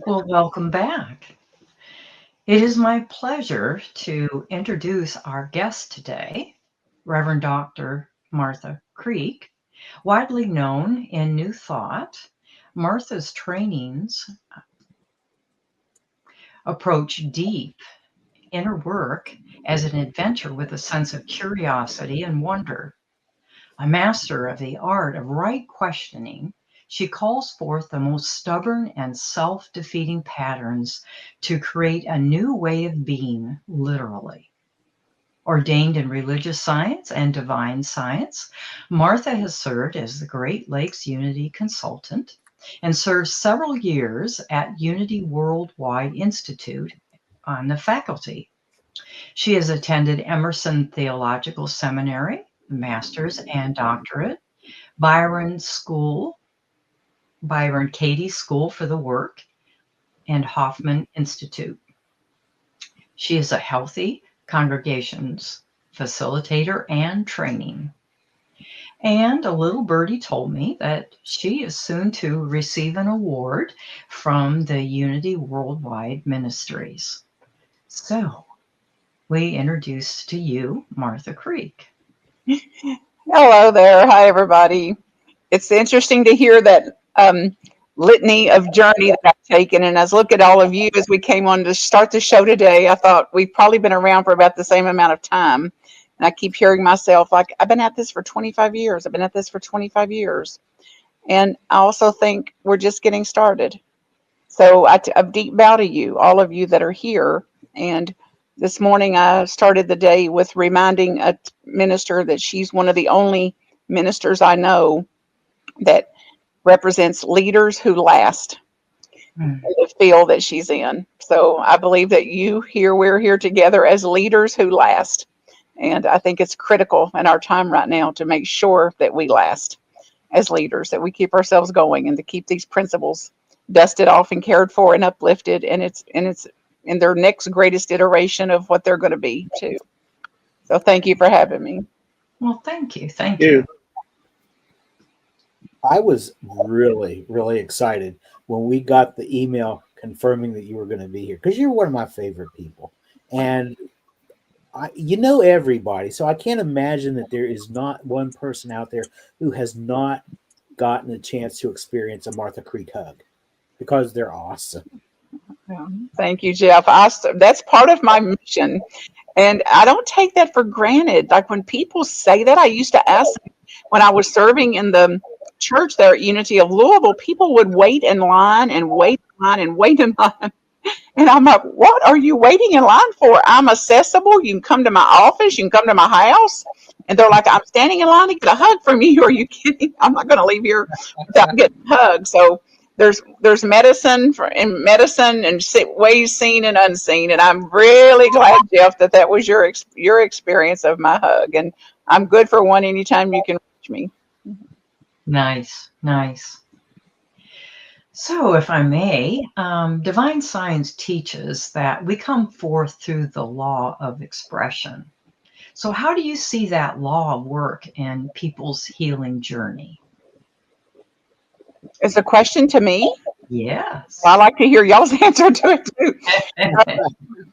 Well, welcome back. It is my pleasure to introduce our guest today, Reverend Dr. Martha Creek, widely known in New Thought. Martha's trainings approach deep inner work as an adventure with a sense of curiosity and wonder. A master of the art of right questioning, she calls forth the most stubborn and self defeating patterns to create a new way of being, literally. Ordained in religious science and divine science, Martha has served as the Great Lakes Unity consultant and served several years at Unity Worldwide Institute on the faculty. She has attended Emerson Theological Seminary, master's and doctorate, Byron School, Byron Katie School for the Work, and Hoffman Institute. She is a healthy congregations facilitator and training. And a little birdie told me that she is soon to receive an award from the Unity Worldwide Ministries. So we introduce to you Martha Creek. Hello there. Hi, everybody. It's interesting to hear that litany of journey that I've taken. And as I look at all of you as we came on to start the show today, I thought we've probably been around for about the same amount of time. And I keep hearing myself like, I've been at this for 25 years. I've been at this for 25 years. And I also think we're just getting started. So a deep bow to you, all of you that are here. And this morning I started the day with reminding a minister that she's one of the only ministers I know that represents leaders who last Mm. in the field that she's in. So I believe that we're here together as leaders who last. And I think it's critical in our time right now to make sure that we last as leaders, that we keep ourselves going and to keep these principles dusted off and cared for and uplifted. And it's in their next greatest iteration of what they're going to be too. So thank you for having me. Well, thank you. Thank you. I was really, really excited when we got the email confirming that you were going to be here because you're one of my favorite people. And you know everybody. So I can't imagine that there is not one person out there who has not gotten a chance to experience a Martha Creek hug because they're awesome. Yeah. Thank you, Jeff. That's part of my mission. And I don't take that for granted. Like when people say that, I used to ask them when I was serving in the church there at Unity of Louisville, people would wait in line and wait in line and wait in line. And I'm like, what are you waiting in line for? I'm accessible. You can come to my office. You can come to my house. And they're like, I'm standing in line to get a hug from you. Are you kidding? I'm not going to leave here without getting a hug. So there's medicine and ways seen and unseen. And I'm really glad, Jeff, that was your experience of my hug. And I'm good for one anytime you can reach me. Nice, nice. So, if I may, divine science teaches that we come forth through the law of expression. So, how do you see that law work in people's healing journey? It's a question to me. Yes. I like to hear y'all's answer to it too.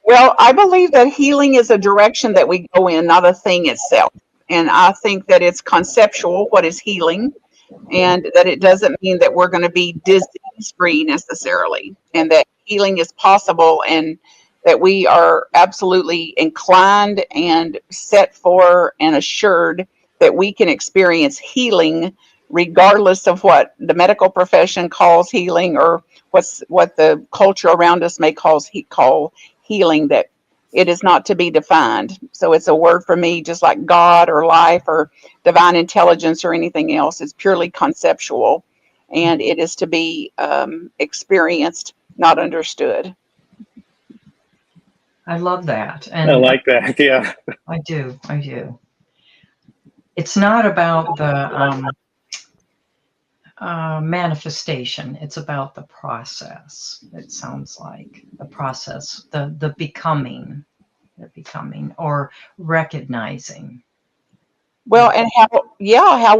Well, I believe that healing is a direction that we go in, not a thing itself. And I think that it's conceptual, what is healing, and that it doesn't mean that we're going to be disease free necessarily, and that healing is possible, and that we are absolutely inclined and set for and assured that we can experience healing regardless of what the medical profession calls healing or what the culture around us may call healing, that it is not to be defined. So it's a word for me, just like God or life or divine intelligence or anything else. It's purely conceptual, and it is to be experienced, not understood. I love that. I And like that. Yeah. I do. I do. It's not about the manifestation. It's about the process. It sounds like the process, the becoming or recognizing. Well, and how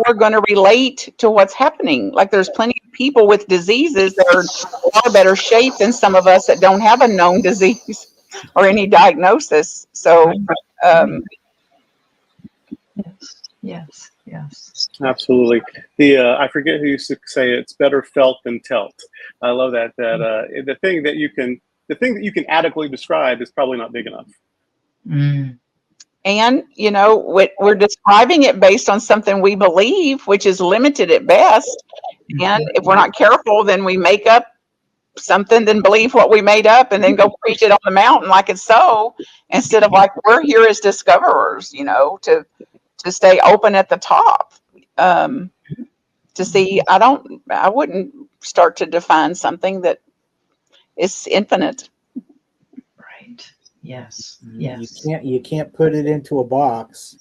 we're going to relate to what's happening. Like there's plenty of people with diseases that are in far better shape than some of us that don't have a known disease or any diagnosis. So, Yes, yes. Absolutely. I forget who used to say it's better felt than telt. I love that. The thing that you can adequately describe is probably not big enough. Mm. And, you know, we're describing it based on something we believe, which is limited at best. And if we're not careful, then we make up something, then believe what we made up, and then go preach it on the mountain like it's so, instead of like, we're here as discoverers, you know, to stay open at the top. To see, I wouldn't start to define something that is infinite. Right. Yes. You Yes. can't put it into a box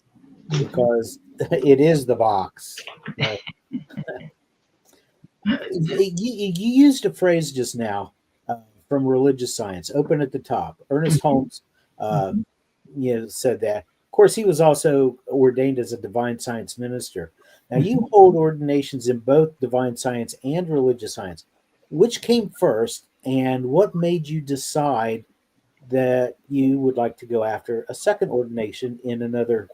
because it is the box. You used a phrase just now from religious science, open at the top. Ernest Holmes said that. Of course, he was also ordained as a divine science minister. Now, you hold ordinations in both divine science and religious science. Which came first, and what made you decide that you would like to go after a second ordination in another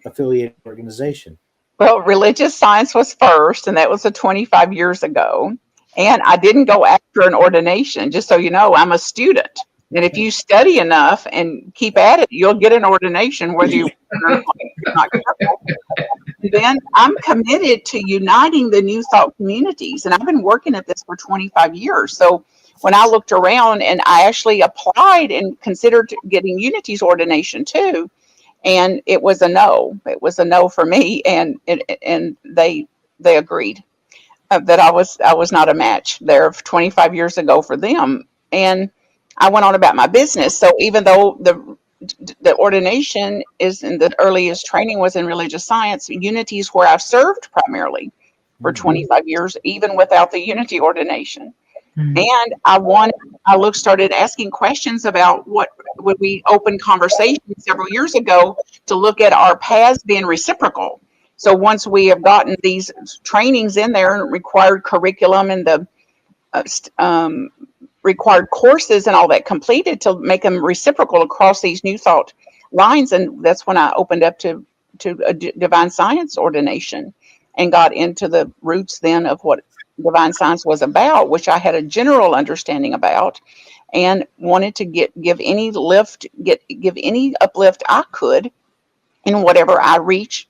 affiliated organization? Well, religious science was first, and that was 25 years ago. And I didn't go after an ordination. Just so you know, I'm a student. And if you study enough and keep at it, you'll get an ordination, whether you're not careful. And then I'm committed to uniting the New Thought communities. And I've been working at this for 25 years. So when I looked around, and I actually applied and considered getting Unity's ordination too, and it was a no. It was a no for me, and they agreed that I was not a match there 25 years ago for them, and I went on about my business. So even though the ordination is in the earliest training was in religious science, Unity is where I've served primarily for 25 years, even without the Unity ordination. And started asking questions about what would we open conversations several years ago to look at our paths being reciprocal. So once we have gotten these trainings in there and required curriculum and the required courses and all that completed, to make them reciprocal across these New Thought lines, and that's when I opened up to a divine science ordination and got into the roots then of what divine science was about, which I had a general understanding about, and wanted to give any uplift I could in whatever reach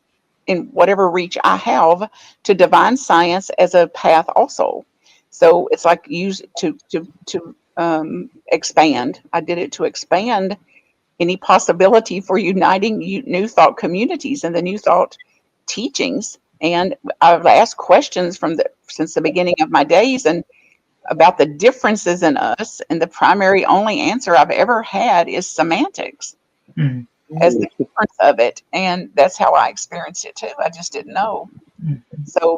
I have to divine science as a path also. So it's like use to expand. I did it to expand any possibility for uniting New Thought communities and the New Thought teachings. And I've asked questions since the beginning of my days and about the differences in us. And the primary only answer I've ever had is semantics as the difference of it. And that's how I experienced it too. I just didn't know. So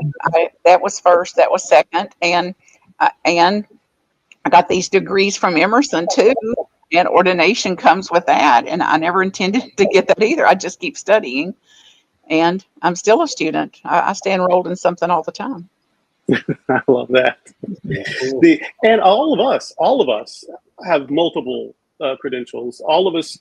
that was first, that was second. And I got these degrees from Emerson too. And ordination comes with that. And I never intended to get that either. I just keep studying. And I'm still a student. I stay enrolled in something all the time. I love that. And all of us have multiple credentials. All of us,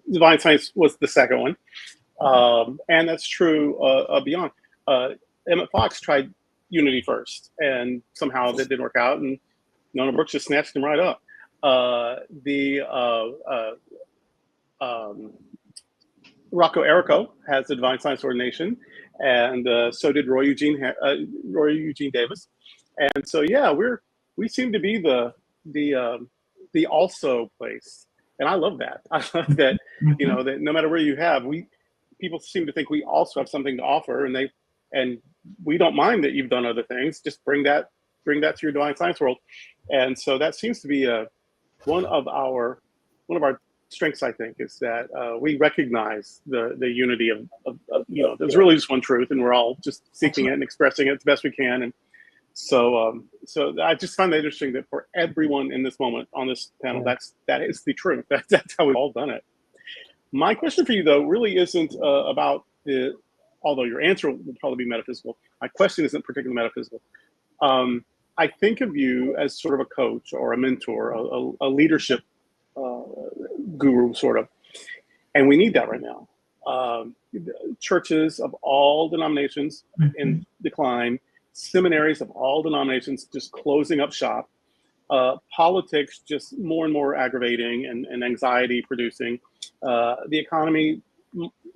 divine science was the second one. And that's true beyond. Emmett Fox tried Unity first, and somehow that didn't work out. And Nona Brooks just snatched him right up. Rocco Errico has a divine science ordination, and so did Roy Eugene Davis. And so yeah, we seem to be the also place, and I love that. I love that that no matter where you have, people seem to think we also have something to offer, and we don't mind that you've done other things. Just bring that to your divine science world, and so that seems to be one of our strengths, I think, is that we recognize the unity of there's really just one truth, and we're all just seeking it and expressing it the best we can. And so I just find that interesting that for everyone in this moment on this panel, that is the truth. That's how we've all done it. My question for you, though, really isn't about although your answer would probably be metaphysical. My question isn't particularly metaphysical. I think of you as sort of a coach or a mentor, a leadership guru, sort of. And we need that right now. Churches of all denominations in decline, seminaries of all denominations just closing up shop, politics just more and more aggravating and anxiety producing, the economy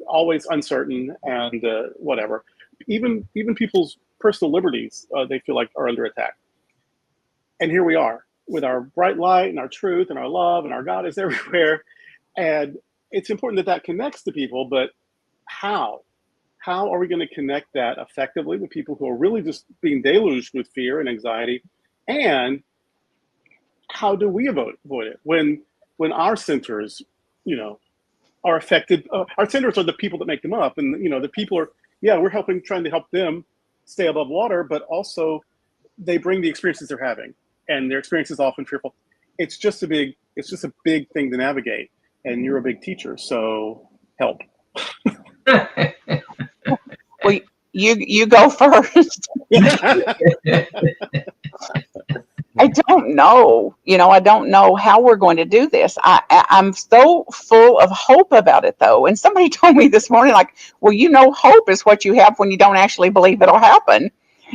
always uncertain and whatever. Even people's personal liberties, they feel like are under attack. And here we are with our bright light and our truth and our love and our God is everywhere. And it's important that that connects to people, but how? How are we going to connect that effectively with people who are really just being deluged with fear and anxiety? And how do we avoid it when our centers, are affected? Our centers are the people that make them up, and the people are, we're trying to help them stay above water, but also they bring the experiences they're having, and their experience is often fearful. It's just a big thing to navigate, and you're a big teacher, so help. Well, you go first. I don't know. I don't know how we're going to do this. I'm so full of hope about it, though. And somebody told me this morning, like, well, hope is what you have when you don't actually believe it'll happen.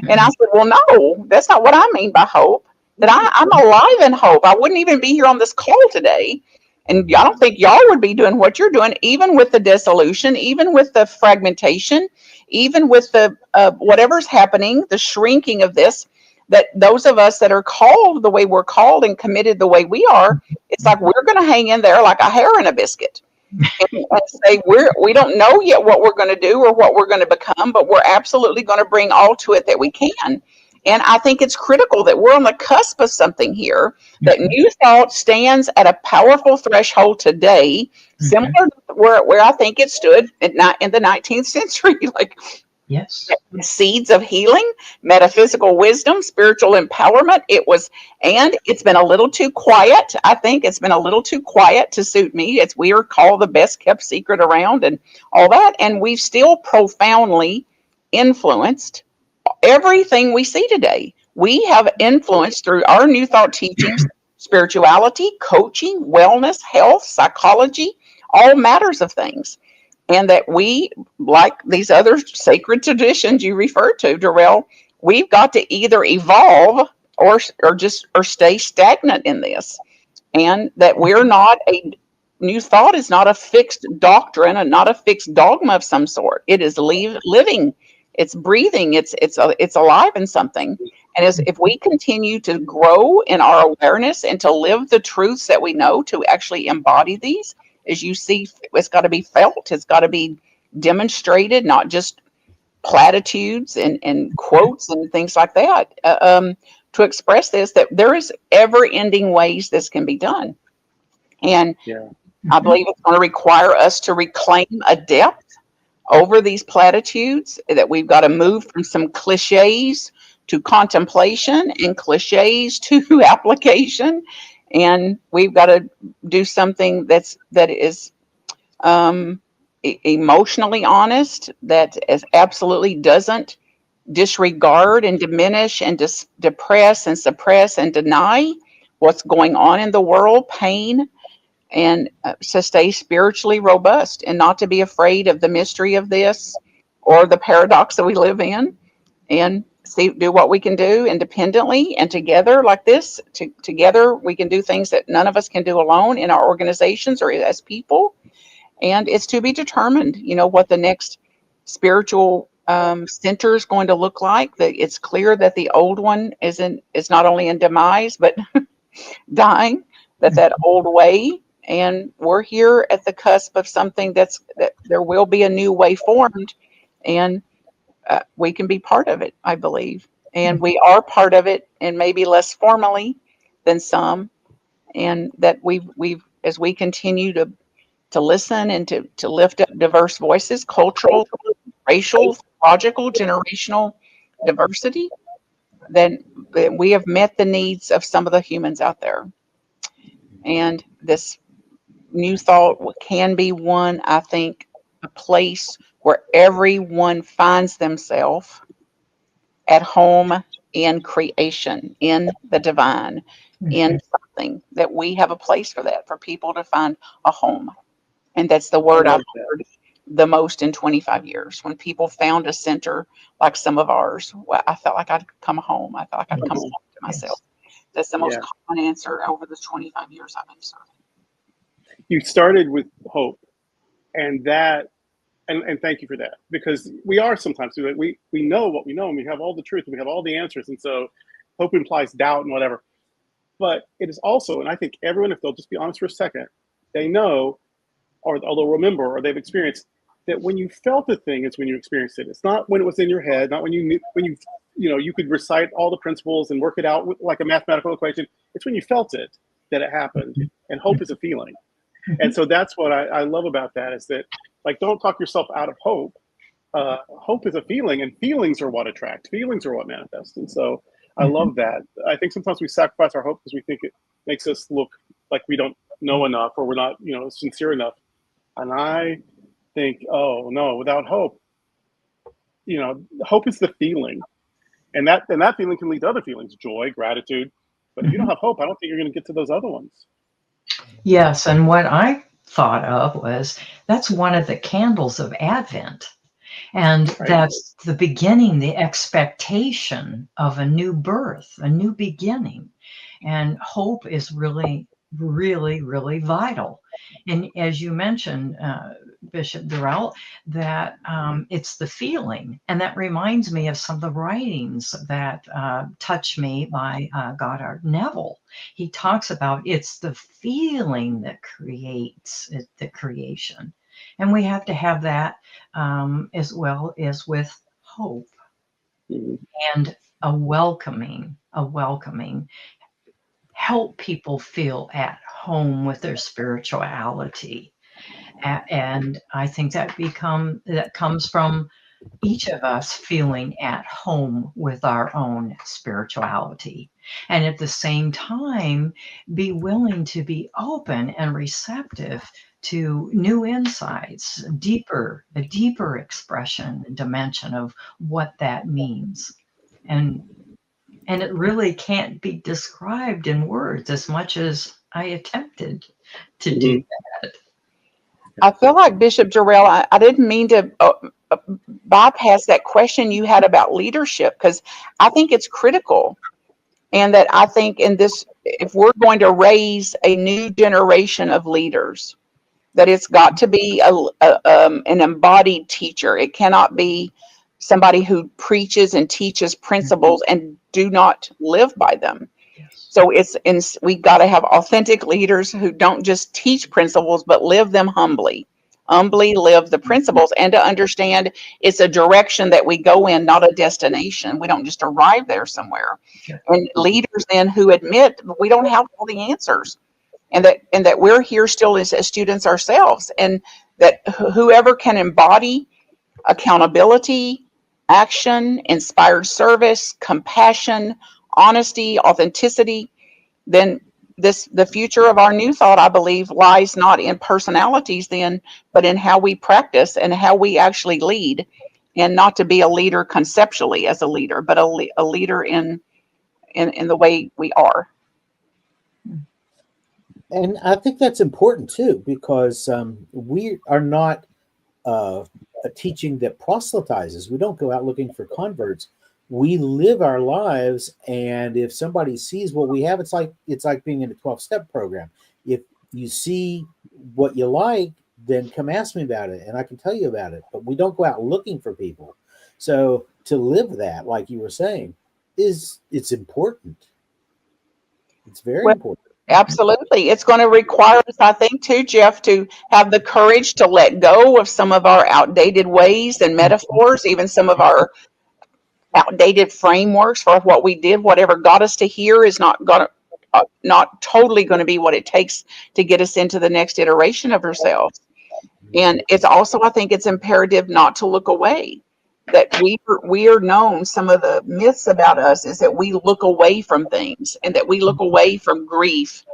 And I said, well, no, that's not what I mean by hope. That I'm alive in hope. I wouldn't even be here on this call today. And I don't think y'all would be doing what you're doing, even with the dissolution, even with the fragmentation, even with the whatever's happening, the shrinking of this, that those of us that are called the way we're called and committed the way we are, it's like we're going to hang in there like a hair in a biscuit and say we don't know yet what we're going to do or what we're going to become, but we're absolutely going to bring all to it that we can. And I think it's critical that we're on the cusp of something here, that New Thought stands at a powerful threshold today, similar to where I think it stood in the 19th century. Like, yes, seeds of healing, metaphysical wisdom, spiritual empowerment. It's been a little too quiet. I think it's been a little too quiet to suit me. We are called the best kept secret around and all that. And we've still profoundly influenced everything we see today. We have influenced through our New Thought teachings, spirituality, coaching, wellness, health, psychology, all matters of things. And that we, like these other sacred traditions you referred to, Durrell, we've got to either evolve or stay stagnant in this. And that we're not New Thought is not a fixed doctrine and not a fixed dogma of some sort. It is living. It's breathing. It's alive in something. And if we continue to grow in our awareness and to live the truths that we know, to actually embody these, as you see, it's got to be felt. It's got to be demonstrated, not just platitudes and quotes and things like that. To express this, that there is ever-ending ways this can be done. And I believe it's going to require us to reclaim a depth over these platitudes, that we've got to move from some cliches to contemplation and cliches to application. And we've got to do something that is emotionally honest, that absolutely doesn't disregard and diminish and depress and suppress and deny what's going on in the world, pain, and to stay spiritually robust and not to be afraid of the mystery of this or the paradox that we live in, and do what we can do independently and together like this. Together we can do things that none of us can do alone in our organizations or as people. And it's to be determined, what the next spiritual center is going to look like. That it's clear that the old one is not only in demise but dying. That old way. And we're here at the cusp of something that there will be a new way formed, and we can be part of it, I believe. And we are part of it, and maybe less formally than some. And that we've as we continue to listen and to lift up diverse voices, cultural, racial, logical, generational diversity, then we have met the needs of some of the humans out there. And this New Thought can be one, I think, a place where everyone finds themselves at home in creation, in the divine, in something, that we have a place for that, for people to find a home. And that's the word I've heard the most in 25 years. When people found a center like some of ours, well, I felt like I'd come home. I felt like I'd come home to myself. That's the most common answer over the 25 years I've been serving. You started with hope, and that, and thank you for that, because we are sometimes, we know what we know, and we have all the truth, and we have all the answers, and so hope implies doubt and whatever. But it is also, and I think everyone, if they'll just be honest for a second, they know, or they'll remember, or they've experienced that when you felt a thing, it's when you experienced it. It's not when it was in your head, not when you could recite all the principles and work it out like a mathematical equation. It's when you felt it that it happened. And hope is a feeling. And so that's what I love about that, is that, like, don't talk yourself out of hope. Hope is a feeling, and feelings are what attract. Feelings are what manifest. And so I love that. I think sometimes we sacrifice our hope because we think it makes us look like we don't know enough, or we're not, sincere enough. And I think, oh no, without hope, hope is the feeling, and that feeling can lead to other feelings, joy, gratitude. But if you don't have hope, I don't think you're going to get to those other ones. Yes, and what I thought of was, that's one of the candles of Advent. And that's the beginning, the expectation of a new birth, a new beginning. And hope is really, really, really vital. And as you mentioned, Bishop Durrell, that it's the feeling. And that reminds me of some of the writings that touch me by Goddard Neville. He talks about it's the feeling that creates the creation. And we have to have that as well as with hope, and a welcoming. Help people feel at home with their spirituality. And I think that comes from each of us feeling at home with our own spirituality. And at the same time, be willing to be open and receptive to new insights, a deeper expression, dimension of what that means. And it really can't be described in words, as much as I attempted to do that. I feel like, Bishop Durrell, I didn't mean to bypass that question you had about leadership, because I think it's critical. And that I think in this, if we're going to raise a new generation of leaders, that it's got to be an embodied teacher. It cannot be somebody who preaches and teaches principles and do not live by them. So we got to have authentic leaders who don't just teach principles, but live them humbly live the principles, and to understand it's a direction that we go in, not a destination. We don't just arrive there somewhere. And leaders then who admit we don't have all the answers, and that we're here still as students ourselves, and that whoever can embody accountability, action, inspired service, compassion, honesty, authenticity, then the future of our new thought, I believe, lies not in personalities then, but in how we practice and how we actually lead, and not to be a leader conceptually as a leader, but a leader in the way we are. And I think that's important too, because we are not a teaching that proselytizes. We don't go out looking for converts. We live our lives, and if somebody sees what we have, it's like being in a 12-step program. If you see what you like, then come ask me about it, and I can tell you about it. But we don't go out looking for people. So to live that, like you were saying, it's important. It's very important. Absolutely. It's going to require us, I think, too, Jeff, to have the courage to let go of some of our outdated ways and metaphors, even some of our outdated frameworks for what we did. Whatever got us to here is not totally going to be what it takes to get us into the next iteration of ourselves. And it's also, I think it's imperative not to look away. That we are known, some of the myths about us is that we look away from things, and that we look away from grief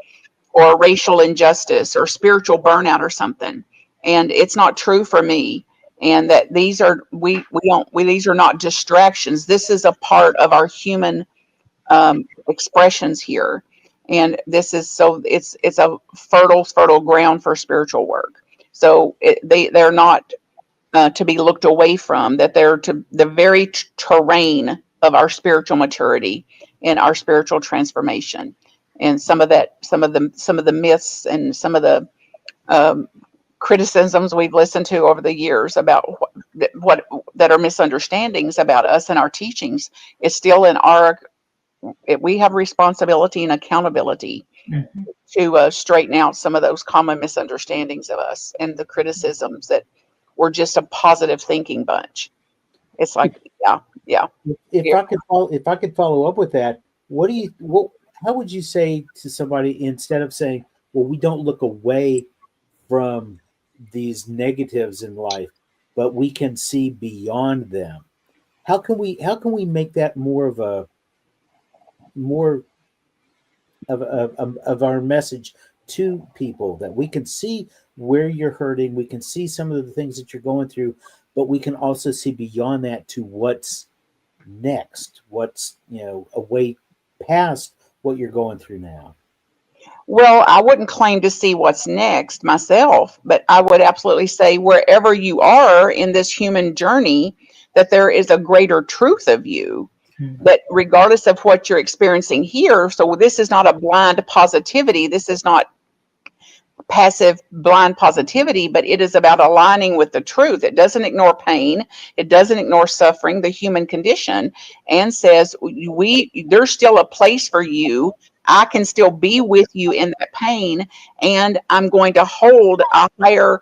or racial injustice or spiritual burnout or something. And it's not true for me. and that these are these are not distractions. This is a part of our human expressions here, and this is so it's a fertile ground for spiritual work. So they're not to be looked away from, that they're to the very terrain of our spiritual maturity and our spiritual transformation. And some of the myths and some of the criticisms we've listened to over the years about what that are misunderstandings about us and our teachings is still in our. We have responsibility and accountability to straighten out some of those common misunderstandings of us and the criticisms that we're just a positive thinking bunch. It's like, yeah. If I could follow up with that, how would you say to somebody, instead of saying, well, we don't look away from these negatives in life, but we can see beyond them? How can we make that more of our message to people, that we can see where you're hurting, we can see some of the things that you're going through, but we can also see beyond that to what's next, what's a way past what you're going through now? Well, I wouldn't claim to see what's next myself, but I would absolutely say wherever you are in this human journey, that there is a greater truth of you, that regardless of what you're experiencing here. So this is not a blind positivity. This is not passive blind positivity, but it is about aligning with the truth. It doesn't ignore pain. It doesn't ignore suffering, the human condition, and says there's still a place for you. I can still be with you in that pain, and I'm going to hold a higher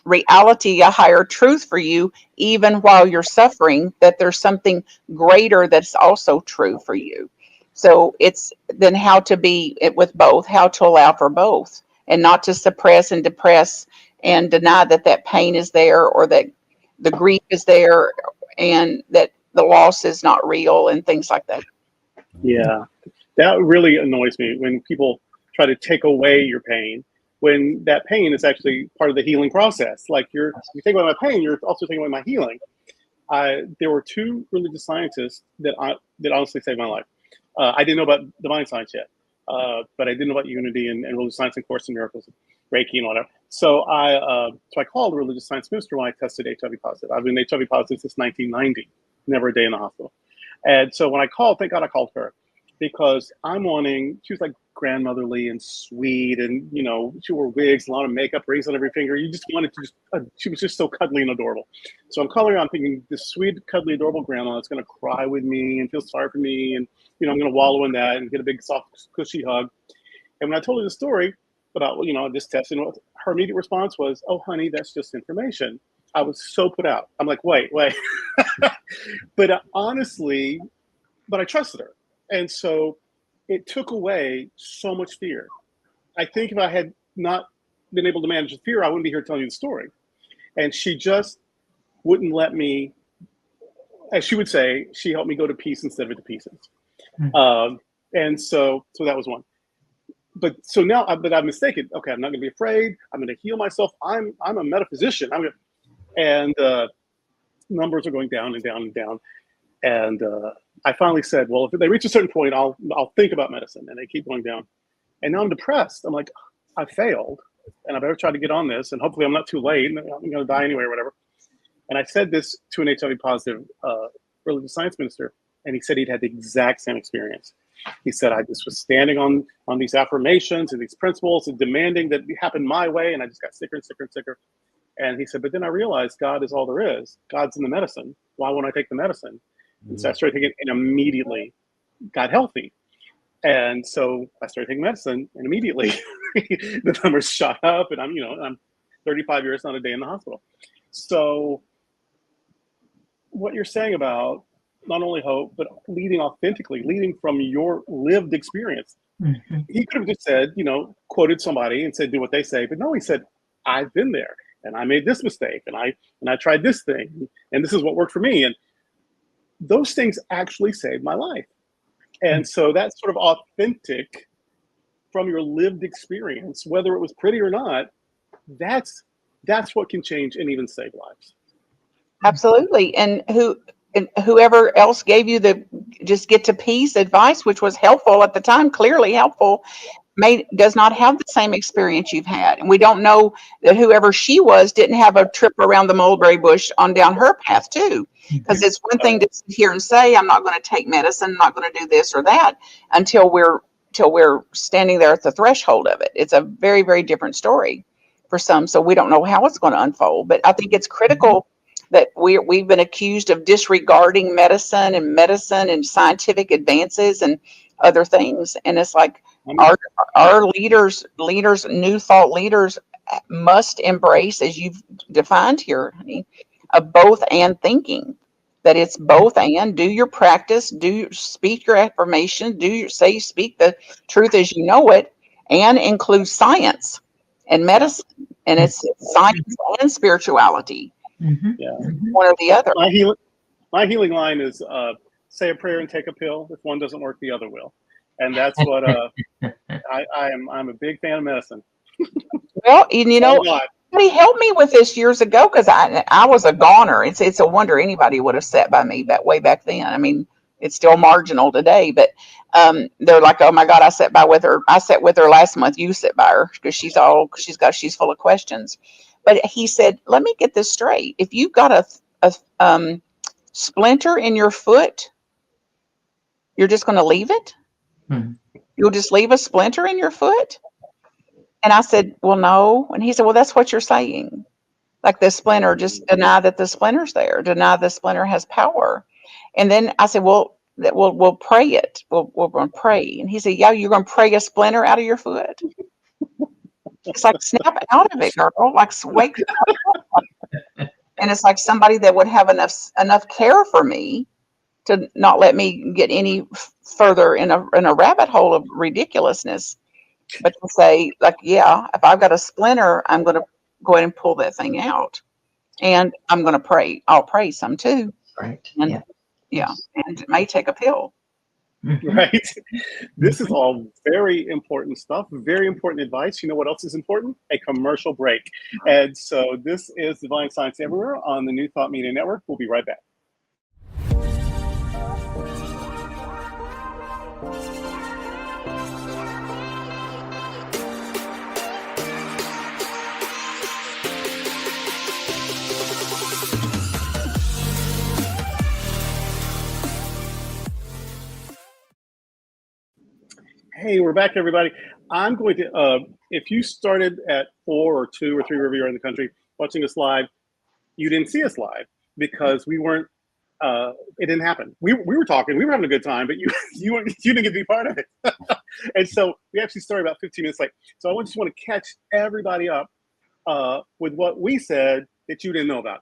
reality, a higher truth for you, even while you're suffering, that there's something greater that's also true for you. So it's then how to be it with both, how to allow for both, and not to suppress and depress and deny that pain is there, or that the grief is there, and that the loss is not real, and things like that. Yeah, that really annoys me when people try to take away your pain, when that pain is actually part of the healing process. Like you take away my pain, you're also taking away my healing. There were two religious scientists that honestly saved my life. I didn't know about divine science yet, but I didn't know about unity and religious science and Course in Miracles, Reiki and whatever. So I called a religious science minister when I tested HIV positive. I've been HIV positive since 1990, never a day in the hospital. And so when I called, thank God I called her, because she was like grandmotherly and sweet, and she wore wigs, a lot of makeup, rings on every finger. You just wanted to she was just so cuddly and adorable. So I'm calling her, I'm thinking, this sweet, cuddly, adorable grandma that's going to cry with me and feel sorry for me, and I'm going to wallow in that and get a big, soft, cushy hug. And when I told her the story about this test, and her immediate response was, "Oh, honey, that's just information." I was so put out. I'm like, wait. But honestly, I trusted her. And so it took away so much fear. I think if I had not been able to manage the fear, I wouldn't be here telling you the story. And she just wouldn't let me, as she would say, she helped me go to peace instead of to pieces. And so that was one. But so now, but I'm mistaken. Okay, I'm not going to be afraid. I'm going to heal myself. I'm a metaphysician. And numbers are going down and down and down. And I finally said, well, if they reach a certain point, I'll think about medicine. And they keep going down. And now I'm depressed. I'm like, I failed, and I better try to get on this. And hopefully I'm not too late. I'm going to die anyway or whatever. And I said this to an HIV positive religious science minister, and he said he'd had the exact same experience. He said, I just was standing on these affirmations and these principles and demanding that it happen my way, and I just got sicker and sicker and sicker. And he said, but then I realized God is all there is. God's in the medicine. Why won't I take the medicine? And so I started taking it, and immediately got healthy. And so I started taking medicine, and immediately the numbers shot up, and I'm 35 years, not a day in the hospital. So what you're saying about not only hope, but leading authentically, leading from your lived experience. Mm-hmm. He could have just said, quoted somebody and said, do what they say. But no, he said, I've been there, and I made this mistake, and I tried this thing, and this is what worked for me. And those things actually saved my life. And so that's sort of authentic from your lived experience, whether it was pretty or not. That's that's what can change and even save lives. Absolutely. And whoever else gave you the just get to peace advice, which was helpful at the time, clearly helpful, does not have the same experience you've had. And we don't know that whoever she was didn't have a trip around the mulberry bush on down her path too. Because it's one thing to sit here and say, I'm not going to take medicine, I'm not going to do this or that until we're standing there at the threshold of it. It's a very, very different story for some. So we don't know how it's going to unfold. But I think it's critical that we've been accused of disregarding medicine and scientific advances and other things. And it's like our leaders, new thought leaders must embrace, as you've defined here, honey, a both and thinking. That it's both and. Do your practice, speak your affirmation, speak the truth as you know it, and include science and medicine. And it's science and spirituality. One or the other. My healing line is say a prayer and take a pill. If one doesn't work, the other will. And that's what I'm a big fan of medicine. Well, you know, somebody helped me with this years ago because I was a goner. It's a wonder anybody would have sat by me way back then. I mean, it's still marginal today, but they're like, oh my God, I sat with her last month. You sit by her because she's full of questions. But he said, let me get this straight. If you've got a splinter in your foot, you're just going to leave it? You'll just leave a splinter in your foot? And I said, well, no. And he said, well, that's what you're saying. Like the splinter, just deny that the splinter's there. Deny the splinter has power. And then I said, well, we'll pray it. We're going to pray. And he said, yeah, you're going to pray a splinter out of your foot? It's like, snap out of it, girl. Like, wake up. And it's like somebody that would have enough care for me to not let me get any further in a rabbit hole of ridiculousness. But to say, like, yeah, if I've got a splinter, I'm going to go ahead and pull that thing out. And I'm going to pray. I'll pray some too. Right. And and it may take a pill. Right. This is all very important stuff, very important advice. You know what else is important? A commercial break. And so this is Divine Science Everywhere on the New Thought Media Network. We'll be right back. Hey, we're back, everybody. I'm going to, if you started at 4 or 2 or 3, wherever you are in the country, watching us live, you didn't see us live because we weren't, it didn't happen. We were talking, we were having a good time, but you didn't get to be part of it. And so we actually started about 15 minutes late. So I just want to catch everybody up with what we said that you didn't know about.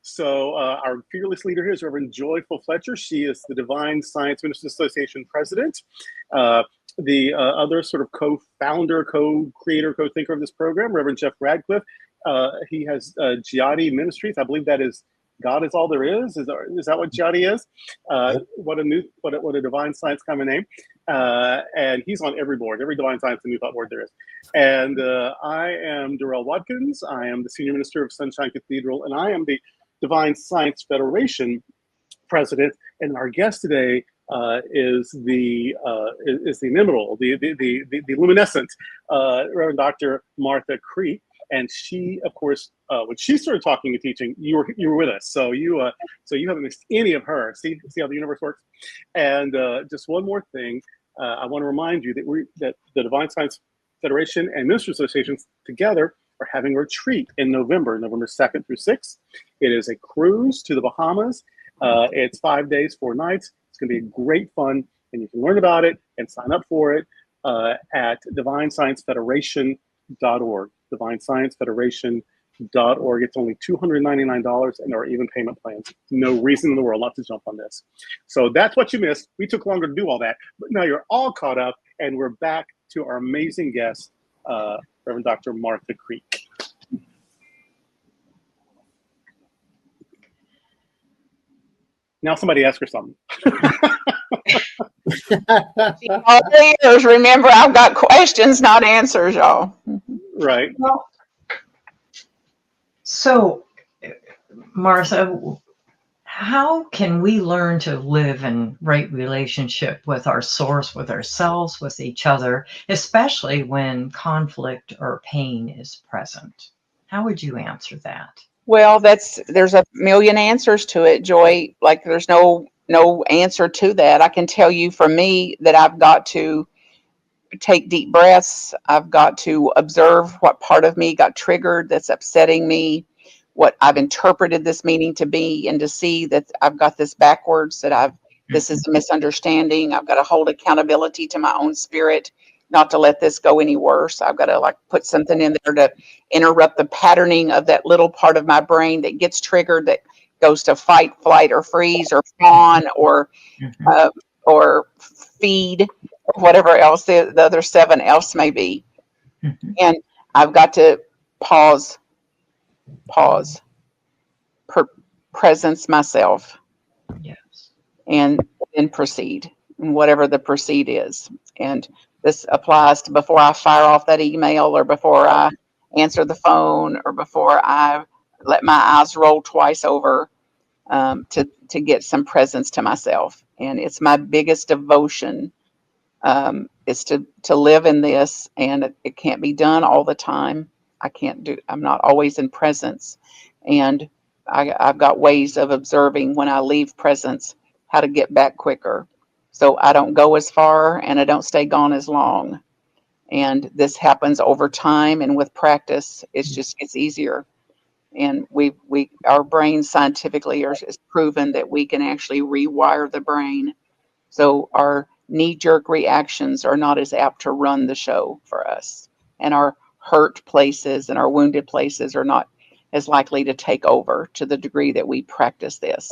So our fearless leader here is Reverend Joyful Fletcher. She is the Divine Science Ministers Association president. The other sort of co-founder, co-creator, co-thinker of this program, Reverend Jeff Radcliff. He has Giatti Ministries. I believe that is God is all there is. Is that what Giatti is? What a divine science kind of name. And he's on every board, every divine science and new thought board there is. And I am Durrell Watkins. I am the senior minister of Sunshine Cathedral, and I am the Divine Science Federation president. And our guest today is the inimitable, the luminescent Reverend Dr. Marthacreek. And she, of course, when she started talking and teaching, you were with us. So you haven't missed any of her. See how the universe works. And just one more thing, I want to remind you that the Divine Science Federation and Ministers Associations together are having a retreat in November 2nd through 6th. It is a cruise to the Bahamas. It's 5 days, 4 nights. It's going to be great fun, and you can learn about it and sign up for it at divinesciencefederation.org. divinesciencefederation.org. It's only $299, and there are even payment plans. No reason in the world not to jump on this. So that's what you missed. We took longer to do all that, but now you're all caught up, and we're back to our amazing guest, Reverend Dr. Marthacreek. Now somebody ask her something. All ears. Remember, I've got questions, not answers, y'all. Right. Well, So, Martha, how can we learn to live in right relationship with our source, with ourselves, with each other, especially when conflict or pain is present? How would you answer that? Well, there's a million answers to it, Joy. Like there's no answer to that. I can tell you for me that I've got to take deep breaths. I've got to observe what part of me got triggered that's upsetting me, what I've interpreted this meaning to be, and to see that I've got this backwards, that this is a misunderstanding. I've got to hold accountability to my own spirit, not to let this go any worse. I've got to like put something in there to interrupt the patterning of that little part of my brain that gets triggered, that goes to fight, flight, or freeze, or fawn, uh, or feed, or whatever else the other seven else may be. And I've got to pause, presence myself, Yes. and then proceed, and whatever the proceed is. And this applies to before I fire off that email, or before I answer the phone, or before I let my eyes roll twice over, to get some presence to myself. And it's my biggest devotion, is to live in this, and it can't be done all the time. I'm not always in presence, and I've got ways of observing when I leave presence how to get back quicker, so I don't go as far and I don't stay gone as long. And this happens over time, and with practice it just gets easier. And our brains scientifically is proven that we can actually rewire the brain, so our knee-jerk reactions are not as apt to run the show for us. And our hurt places and our wounded places are not as likely to take over to the degree that we practice this.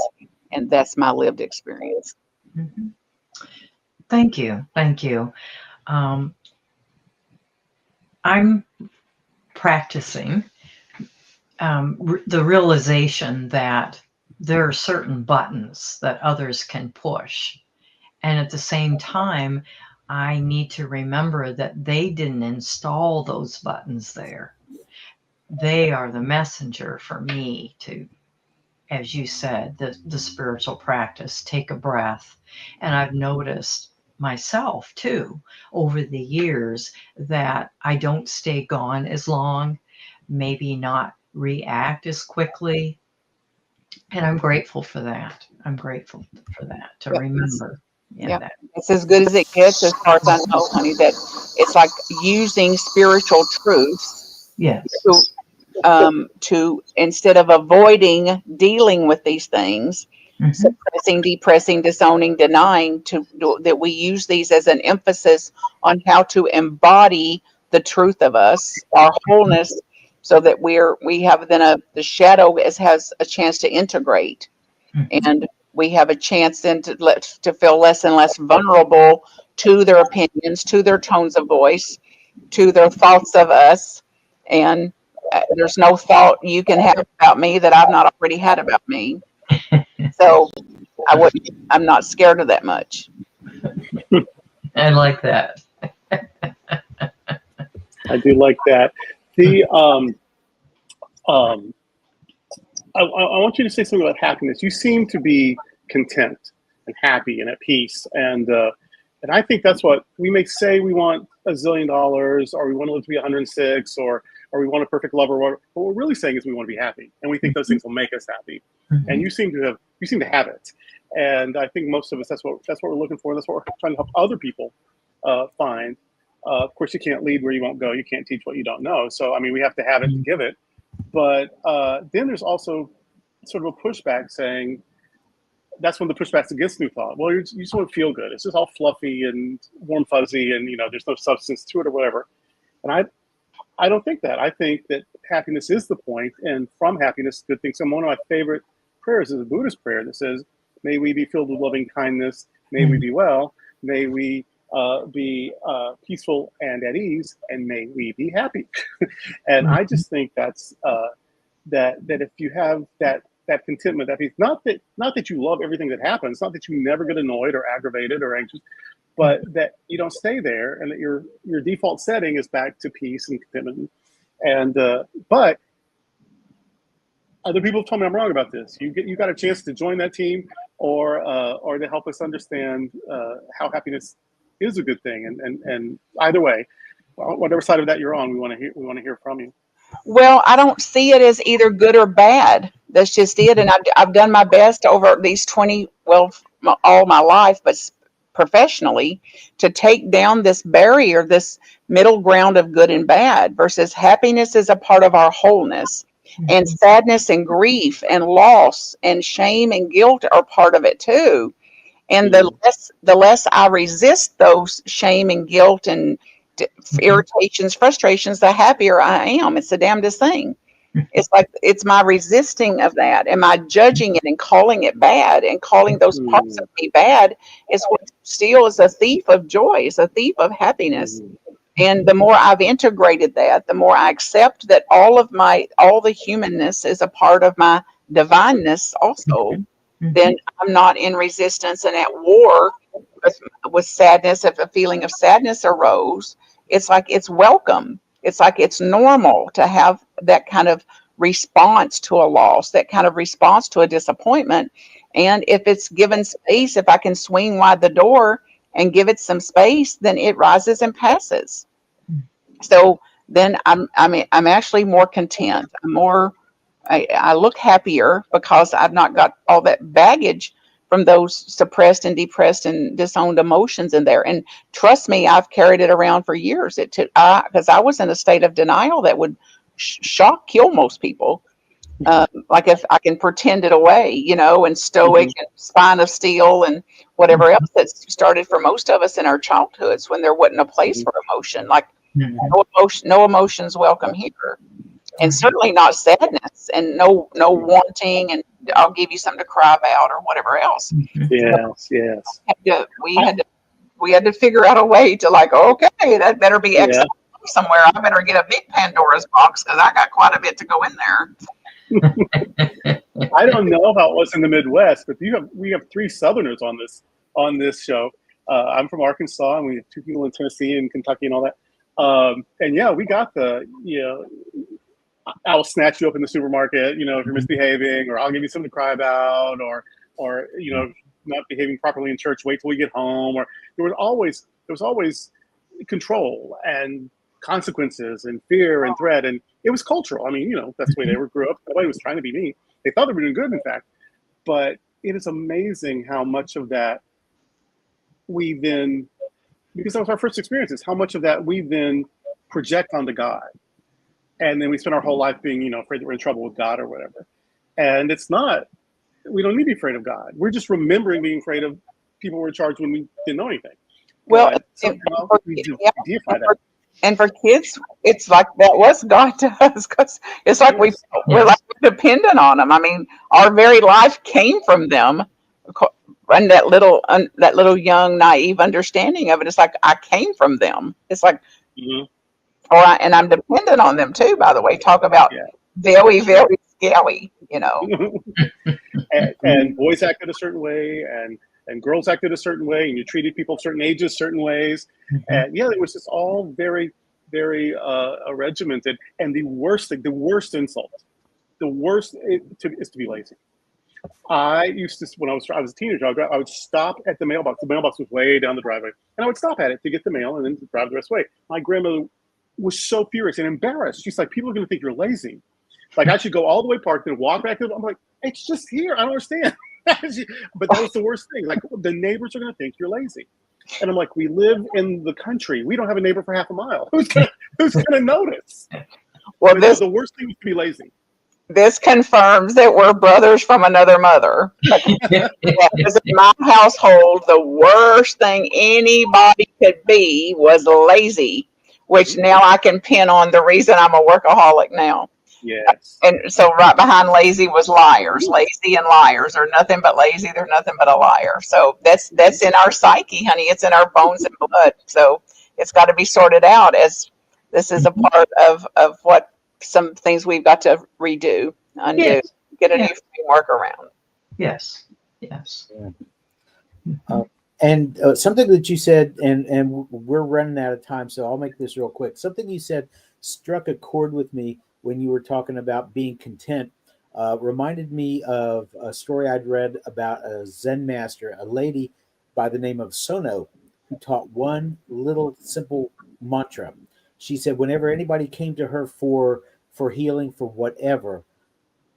And that's my lived experience. Mm-hmm. Thank you. Thank you. I'm practicing the realization that there are certain buttons that others can push. And at the same time, I need to remember that they didn't install those buttons there. They are the messenger for me to, as you said, the spiritual practice, take a breath. And I've noticed myself too over the years that I don't stay gone as long, maybe not react as quickly. And I'm grateful for that. I'm grateful for that, to Yep. remember. Yeah, That. it's as good as it gets, as far as I know, honey. That it's like using spiritual truths Yes. to instead of avoiding dealing with these things, suppressing, depressing, disowning, denying, that we use these as an emphasis on how to embody the truth of us, our wholeness, so that we have then the shadow has a chance to integrate, and we have a chance then to feel less and less vulnerable to their opinions, to their tones of voice, to their thoughts of us. And there's no thought you can have about me that I've not already had about me. So I'm not scared of that much. I like that. I do like that. I want you to say something about happiness. You seem to be content and happy and at peace, and I think that's what we may say. We want $1 zillion, or we want to live to be 106, or we want a perfect lover. What we're really saying is we want to be happy, and we think those things will make us happy. And you seem to have it. And I think most of us, that's what we're looking for. And that's what we're trying to help other people find. Of course, you can't lead where you won't go. You can't teach what you don't know. So, I mean, we have to have it to give it. But then there's also sort of a pushback saying, that's when the pushback's against New Thought. Well, you just want to feel good. It's just all fluffy and warm fuzzy, and there's no substance to it or whatever. And I don't think that. I think that happiness is the point, and from happiness, good things. So one of my favorite prayers is a Buddhist prayer that says, "May we be filled with loving kindness. May we be well. May we be peaceful and at ease, and may we be happy." And I just think that's that if you have that contentment, that peace, not that you love everything that happens, not that you never get annoyed or aggravated or anxious, but that you don't stay there, and that your default setting is back to peace and contentment. And but other people have told me I'm wrong about this. You got a chance to join that team, or to help us understand how happiness is a good thing. And either way, whatever side of that you're on, we want to hear from you. Well, I don't see it as either good or bad. That's just it. And I've done my best over these 20, well, all my life, but professionally, to take down this barrier, this middle ground of good and bad, versus happiness is a part of our wholeness. And sadness and grief and loss and shame and guilt are part of it too. And the less I resist those shame and guilt and irritations, frustrations, the happier I am. It's the damnedest thing. It's like, it's my resisting of that. Am I judging it and calling it bad and calling those parts of me bad is what steals a thief of joy, is a thief of happiness. And the more I've integrated that, the more I accept that all the humanness is a part of my divineness also, then I'm not in resistance and at war with sadness. If a feeling of sadness arose, it's like it's welcome. It's like it's normal to have that kind of response to a loss, that kind of response to a disappointment. And if it's given space, if I can swing wide the door and give it some space, then it rises and passes. So then I'm actually more content. I look happier because I've not got all that baggage from those suppressed and depressed and disowned emotions in there. And trust me, I've carried it around for years. Because I was in a state of denial that would kill most people. Like if I can pretend it away, and stoic and spine of steel and whatever else that started for most of us in our childhoods when there wasn't a place for emotion. Like no emotions welcome here. And certainly not sadness, and no wanting, and I'll give you something to cry about or whatever else. Yes. We had to figure out a way to, like, okay, that better be extra somewhere. I better get a big Pandora's box because I got quite a bit to go in there. I don't know how it was in the Midwest, but we have 3 Southerners on this show. I'm from Arkansas, and we have 2 people in Tennessee and Kentucky and all that. And yeah, we got I'll snatch you up in the supermarket, if you're misbehaving, or I'll give you something to cry about, or not behaving properly in church, wait till we get home. Or there was always control and consequences and fear and threat, and it was cultural. I mean, that's the way they grew up. Nobody was trying to be mean. They thought they were doing good, in fact. But it is amazing how much of that we then, because that was our first experiences, how much of that we then project onto God. And then we spend our whole life being, afraid that we're in trouble with God or whatever. And we don't need to be afraid of God. We're just remembering being afraid of people who were in charge when we didn't know anything. Well, and for kids, it's like that was God to us, because it's like we're like dependent on them. I mean, our very life came from them. And that little young, naive understanding of it, it's like I came from them. It's like, and I'm dependent on them too, by the way. Talk about very, very scary, and boys acted a certain way, and girls acted a certain way, and you treated people of certain ages certain ways. And it was just all very, very regimented. And the worst insult, is to be lazy. I used to, when I was a teenager, I would stop at the mailbox. The mailbox was way down the driveway, and I would stop at it to get the mail and then drive the rest of the way. My grandmother was so furious and embarrassed. She's like, people are going to think you're lazy. Like, I should go all the way parked and walk back to I'm like, it's just here. I don't understand. But that was the worst thing. Like, the neighbors are going to think you're lazy. And I'm like, we live in the country. We don't have a neighbor for half a mile. Who's gonna notice? Well, the worst thing is to be lazy. This confirms that we're brothers from another mother. Because in my household, the worst thing anybody could be was lazy, which now I can pin on the reason I'm a workaholic now. Yes. And so right behind lazy was liars. Lazy and liars are nothing but lazy. They're nothing but a liar. So that's in our psyche, honey. It's in our bones and blood. So it's got to be sorted out, as this is a part of what some things we've got to redo, undo, get a new framework around. Yes. And something that you said, and we're running out of time, so I'll make this real quick. Something you said struck a chord with me when you were talking about being content. reminded me of a story I'd read about a Zen master, a lady by the name of Sono, who taught one little simple mantra. She said whenever anybody came to her for healing, for whatever,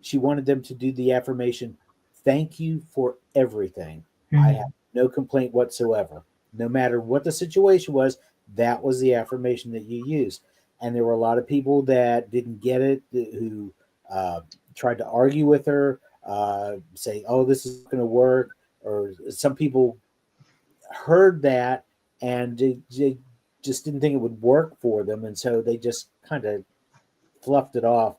she wanted them to do the affirmation, "Thank you for everything. I have no complaint whatsoever." No matter what the situation was, that was the affirmation that you used. And there were a lot of people that didn't get it, who tried to argue with her, say, "Oh, this is going to work." Or some people heard that and they just didn't think it would work for them. And so they just kind of fluffed it off.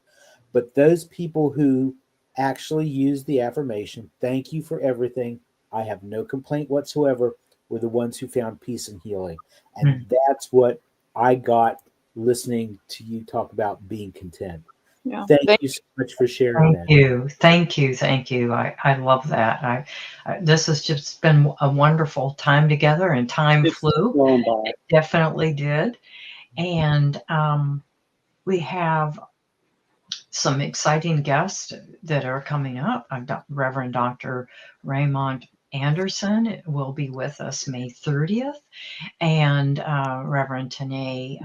But those people who actually used the affirmation, "Thank you for everything. I have no complaint whatsoever," were the ones who found peace and healing. And that's what I got listening to you talk about being content. Yeah. Thank you so much for sharing that. Thank you. I love that. This has just been a wonderful time together, and time flew. Flown by. It definitely did. And we have some exciting guests that are coming up. Reverend Dr. Raymond Anderson will be with us May 30th, and Reverend Tanae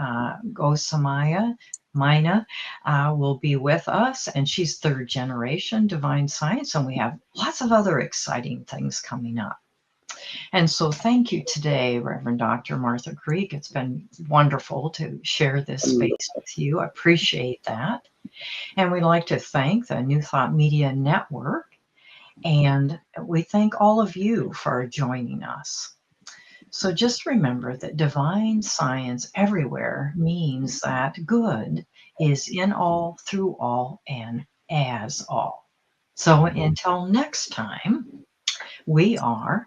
Gosamaya Mina will be with us, and she's third generation divine science, and we have lots of other exciting things coming up. And so thank you today, Reverend Dr. Marthacreek. It's been wonderful to share this space with you. I appreciate that. And we'd like to thank the New Thought Media Network, and we thank all of you for joining us. So just remember that divine science everywhere means that good is in all, through all, and as all. So until next time, we are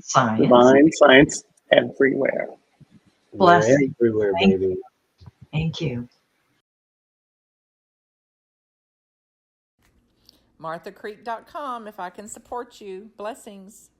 science. Divine science everywhere. Blessing. Everywhere, baby. Thank you. marthacreek.com if I can support you. Blessings.